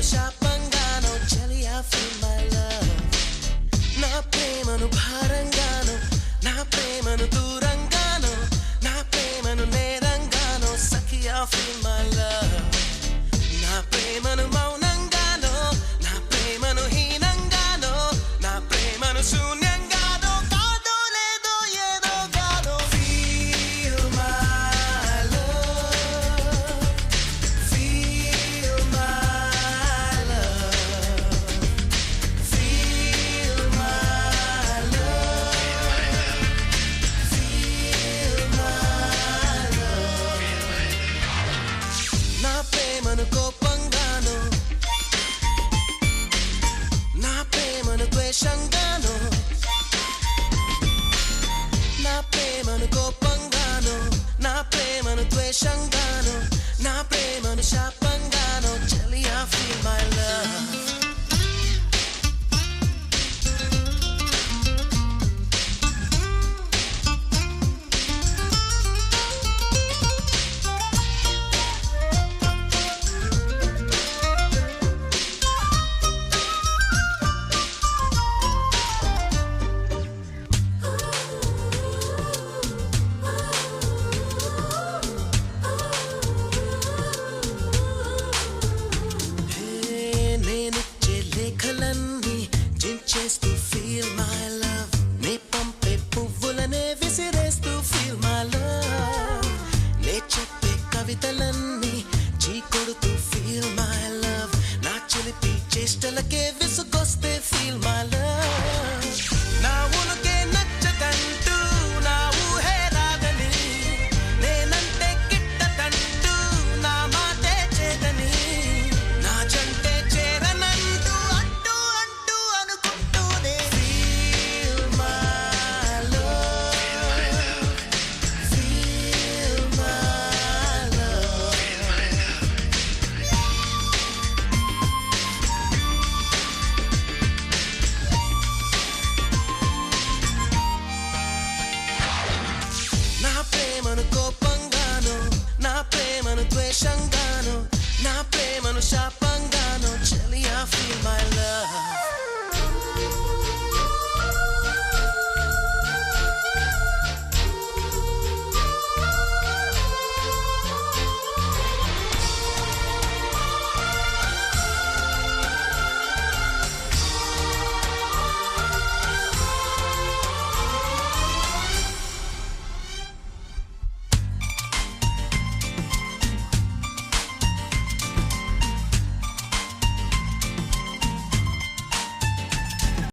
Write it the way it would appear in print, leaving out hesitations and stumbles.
శాపంగానో చలియా feel my love నా ప్రేమను భారంగానో నా ప్రేమను దూరంగానో నా ప్రేమను నేరంగానో సఖియా ఫీల్ మై లవ్ నా ప్రేమను మౌనంగానో నా ప్రేమను హీనంగానో నా ప్రేమను శూన్యంగానో కాదో లేదో ఏదో గానో feel my love feel my love feel my love feel my love నా ప్రేమను కోపంగానో నా ప్రేమను ద్వేషంగానో నా ప్రేమను కోపంగానో నా ప్రేమను ద్వేషంగానో నా ప్రేమను శాపంగానో చలియా ఫీల్ మై లవ్ నేనిచ్చే లేఖలన్నీ జించేస్తూ ఫీల్ మై లవ్ నే పంపే పువ్వులనే విసిరేస్తూ ఫీల్ మై లవ్ నే చెప్పే కవితలన్నీ చీకొడుతూ ఫీల్ మై లవ్ నా చిలిపి చేష్టలకే విసుగొస్తే ఫీల్ మై లవ్ నా ఉనుకే నచ్చదంటూ నా ఊహే రాదని నేనంటే గిట్టదంటూ నా మాటే చేదని నా జంటే చేరనంటూ అంటూ అంటూ అనుకుంటూనే feel my love feel my love నా ప్రేమను కోపంగానో నా ప్రేమను ద్వేషంగానో నా ప్రేమను శాప